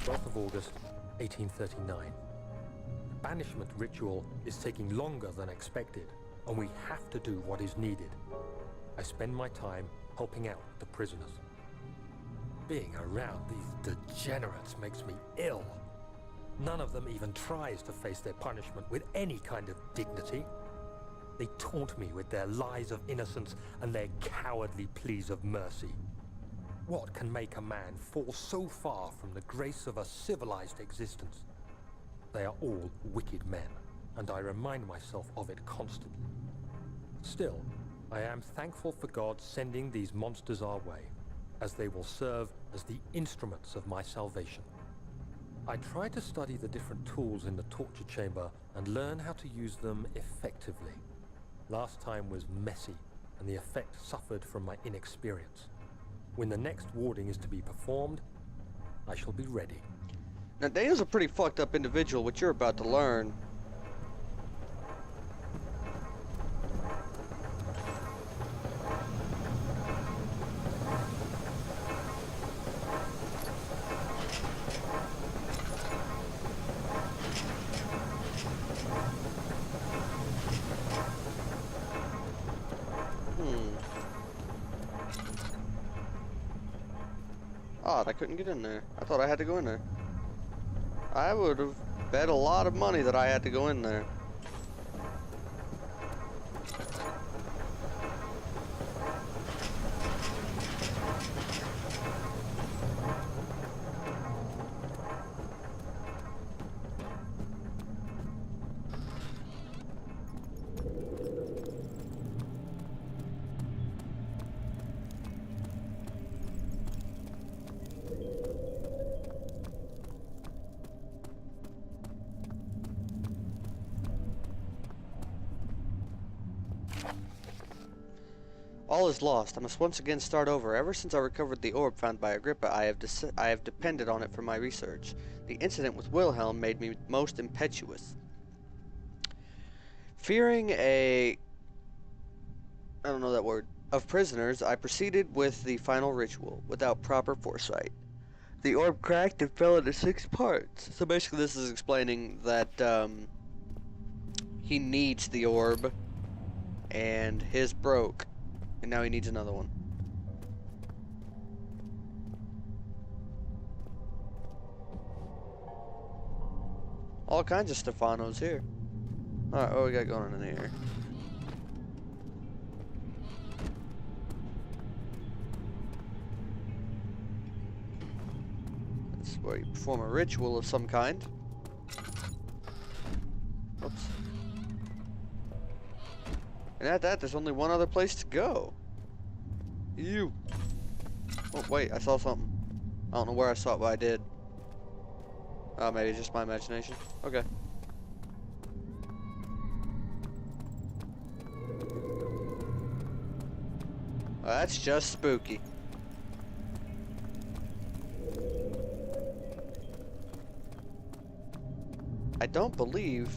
12th of August, 1839. The banishment ritual is taking longer than expected, and we have to do what is needed. I spend my time helping out the prisoners. Being around these degenerates makes me ill. None of them even tries to face their punishment with any kind of dignity. They taunt me with their lies of innocence and their cowardly pleas of mercy. What can make a man fall so far from the grace of a civilized existence? They are all wicked men, and I remind myself of it constantly. Still, I am thankful for God sending these monsters our way, as they will serve as the instruments of my salvation. I try to study the different tools in the torture chamber and learn how to use them effectively. Last time was messy, and the effect suffered from my inexperience. When the next warding is to be performed, I shall be ready. Now, Daniel's a pretty fucked up individual, what you're about to learn. Odd, I couldn't get in there. I thought I had to go in there. I would have bet a lot of money that I had to go in there. All is lost. I must once again start over. Ever since I recovered the orb found by Agrippa, I have depended on it for my research. The incident with Wilhelm made me most impetuous. Fearing I don't know that word, of prisoners, I proceeded with the final ritual, without proper foresight. The orb cracked and fell into 6 parts. So basically this is explaining that, he needs the orb, and his broke. And now he needs another one. All kinds of Stefanos here. Alright, what we got going on in here? This is where you perform a ritual of some kind. Oops. And at that, there's only one other place to go. Ew. Oh, wait, I saw something. I don't know where I saw it, but I did. Oh, maybe it's just my imagination. Okay. That's just spooky. I don't believe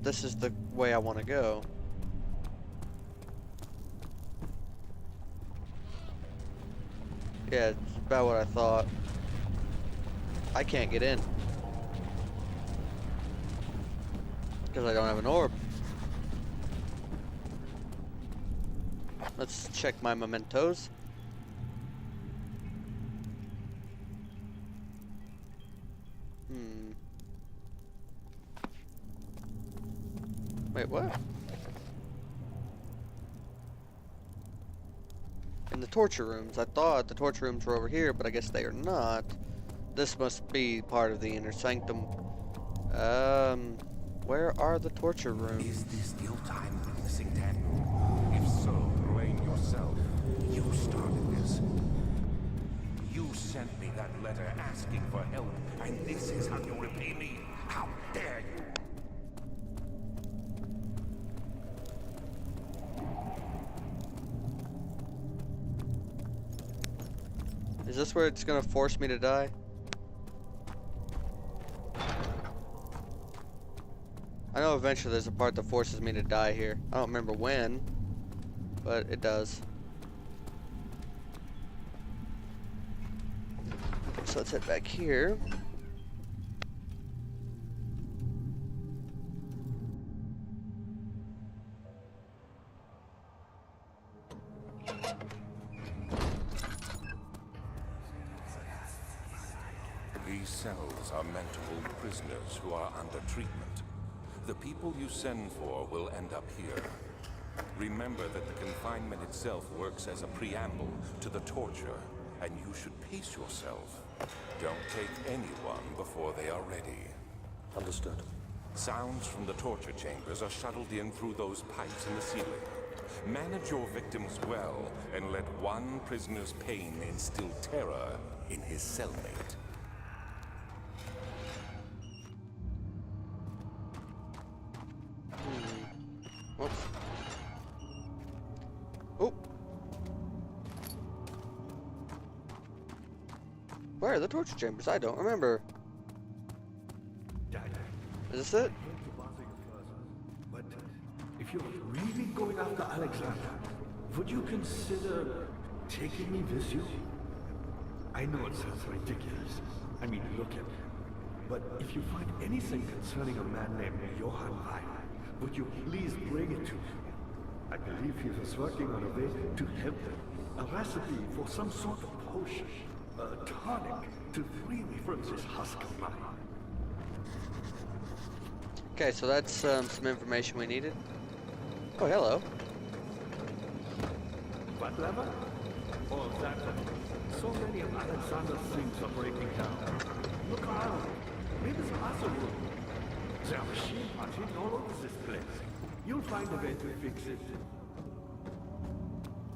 this is the way I want to go. Yeah, it's about what I thought. I can't get in. Because I don't have an orb. Let's check my mementos. Wait, what? In the torture rooms. I thought the torture rooms were over here, but I guess they are not. This must be part of the inner sanctum. Where are the torture rooms? Is this the old time witnessing Daniel? If so, blame yourself. You started this. You sent me that letter asking for help, and this is how you repay me? How dare you? Is this where it's gonna force me to die? I know eventually there's a part that forces me to die here. I don't remember when, but it does. So so let's head back here. These cells are meant to hold prisoners who are under treatment. The people you send for will end up here. Remember that the confinement itself works as a preamble to the torture, and you should pace yourself. Don't take anyone before they are ready. Understood. Sounds from the torture chambers are shuttled in through those pipes in the ceiling. Manage your victims well, and let one prisoner's pain instill terror in his cellmate. Whoops. Oh. Where are the torture chambers? I don't remember. Is this it? But if you're really going after Alexander, would you consider taking me with you? I know it sounds ridiculous. I mean, look at me. But if you find anything concerning a man named Johann Reich, would you please bring it to me? I believe he was working on a way to help them. A recipe for some sort of potion. A tonic to free me from this husk of mine. Okay, so that's some information we needed. Oh, hello. What lever? Oh, that one. So many of Alexander's things are breaking down. Look around. Maybe it's possible. There are machine parts hidden all over this place. You'll find a way to fix it.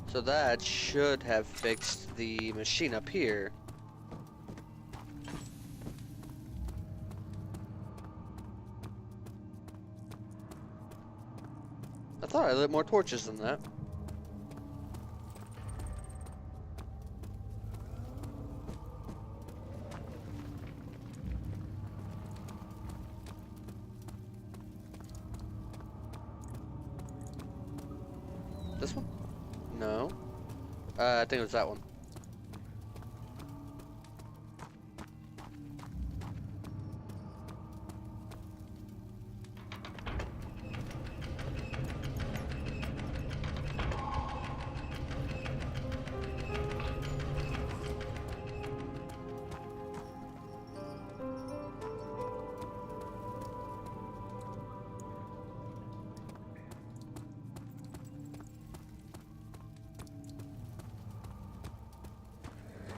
So that should have fixed the machine up here. I thought I lit more torches than that. This one? No. I think it was that one.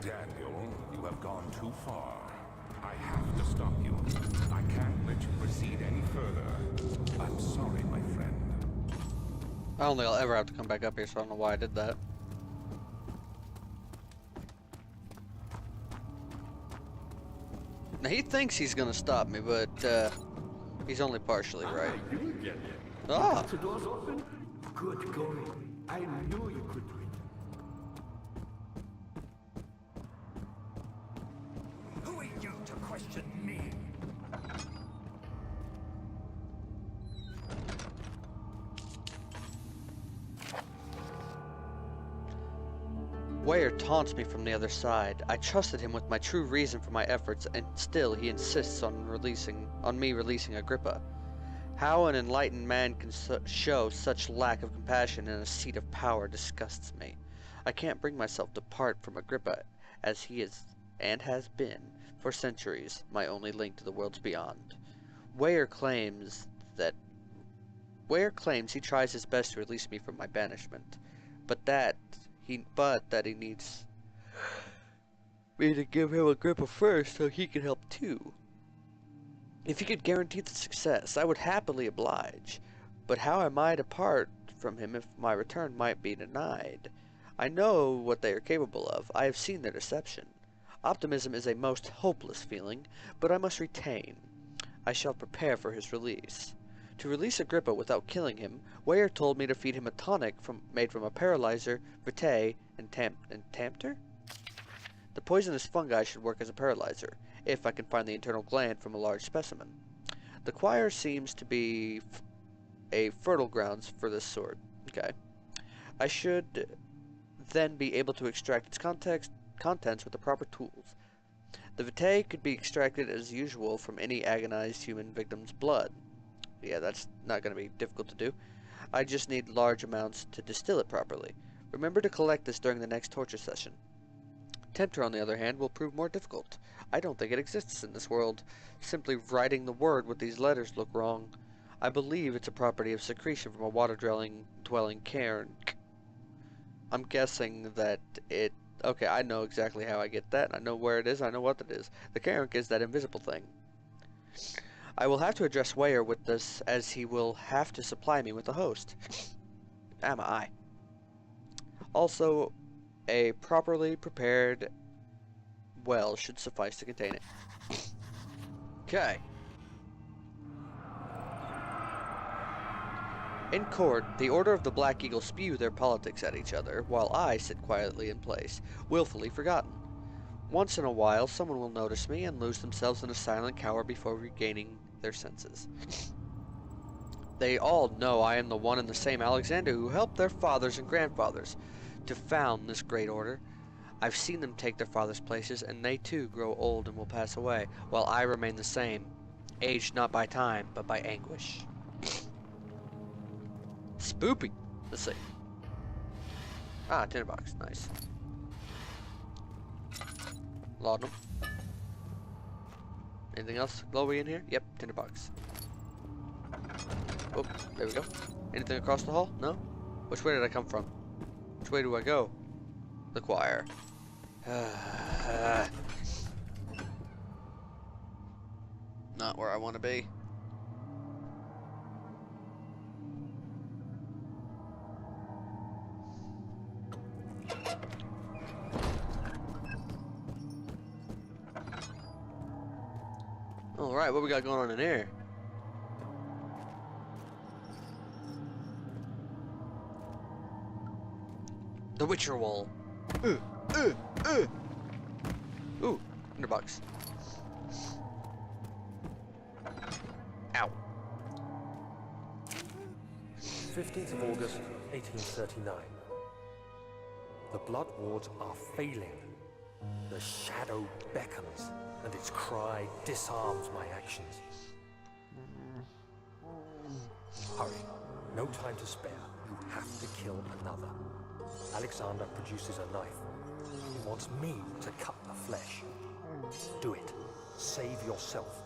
Daniel, you have gone too far. I have to stop you. I can't let you proceed any further. I'm sorry, my friend. I don't think I'll ever have to come back up here, so I don't know why I did that. Now, he thinks he's gonna stop me, but he's only partially right. You get it. Ah! The door's open? Good going. I knew you could do it. Who are you to question me? Weyer taunts me from the other side. I trusted him with my true reason for my efforts, and still he insists on me releasing Agrippa. How an enlightened man can show such lack of compassion in a seat of power disgusts me. I can't bring myself to part from Agrippa, as he is and has been for centuries my only link to the worlds beyond. Weyer claims he tries his best to release me from my banishment, but that he needs me to give him Agrippa first so he can help too. If he could guarantee the success, I would happily oblige, but how am I to part from him if my return might be denied? I know what they are capable of. I have seen their deception. Optimism is a most hopeless feeling, but I must retain. I shall prepare for his release. To release Agrippa without killing him, Weyer told me to feed him a tonic made from a paralyzer, vitae, and tampter? The poisonous fungi should work as a paralyzer, if I can find the internal gland from a large specimen. The choir seems to be a fertile grounds for this sort. Okay. I should then be able to extract its contents with the proper tools. The vitae could be extracted as usual from any agonized human victim's blood. Yeah, that's not going to be difficult to do. I just need large amounts to distill it properly. Remember to collect this during the next torture session. Tempter, on the other hand, will prove more difficult. I don't think it exists in this world. Simply writing the word with these letters look wrong. I believe it's a property of secretion from a water-dwelling cairn. I'm guessing that it... Okay, I know exactly how I get that. I know where it is. I know what it is. The cairn is that invisible thing. I will have to address Weyer with this, as he will have to supply me with a host. Am I? Also, a properly prepared well should suffice to contain it. Okay. In court, the Order of the Black Eagle spew their politics at each other, while I sit quietly in place, willfully forgotten. Once in a while, someone will notice me and lose themselves in a silent cower before regaining their senses. They all know I am the one and the same Alexander who helped their fathers and grandfathers to found this great order. I've seen them take their fathers' places, and they too grow old and will pass away, while I remain the same, aged not by time, but by anguish. Spoopy. Let's see. Ah, tinderbox. Nice. Laudanum. Anything else glowy in here? Yep, tinderbox. Oh, there we go. Anything across the hall? No? Which way did I come from? Which way do I go? The choir. Not where I want to be. Alright, what we got going on in here? The Witcher Wall. Ooh, tinderbox. Ow. 15th of August, 1839. The blood wards are failing. The shadow beckons, and its cry disarms my actions. Hurry. No time to spare. You have to kill another. Alexander produces a knife. He wants me to cut the flesh. Do it. Save yourself.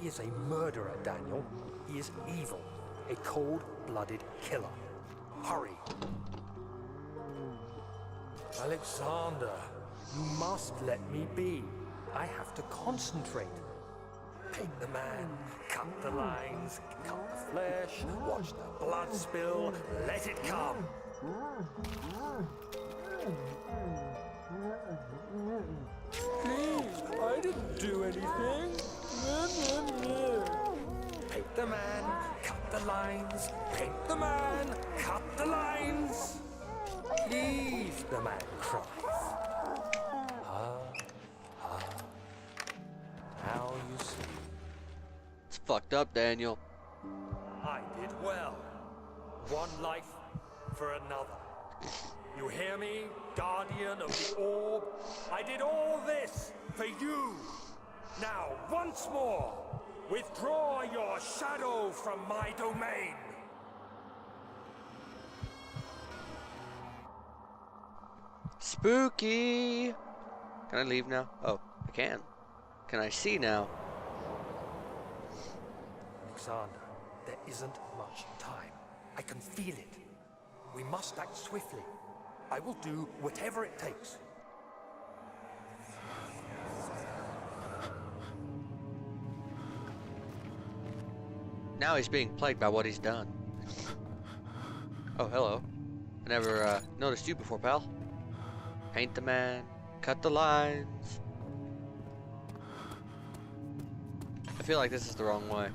He is a murderer, Daniel. He is evil. A cold-blooded killer. Hurry. Alexander, you must let me be. I have to concentrate. Paint the man, cut the lines, cut the flesh, watch the blood spill, let it come. Please, I didn't do anything. Paint the man, cut the lines, paint the man, cut the lines. Please, the man cries. How you see. It's fucked up, Daniel. I did well. One life for another. You hear me, guardian of the orb? I did all this for you. Now, once more, withdraw your shadow from my domain. Spooky! Can I leave now? Oh, I can. Can I see now? Alexander, there isn't much time. I can feel it. We must act swiftly. I will do whatever it takes. Now he's being plagued by what he's done. Oh, hello. I never noticed you before, pal. Paint the man, cut the lines. I feel like this is the wrong way.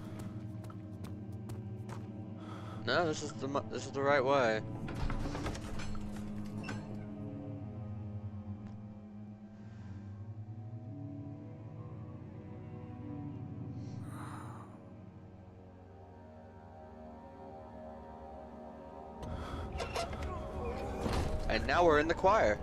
No, this is the right way. And now we're in the choir.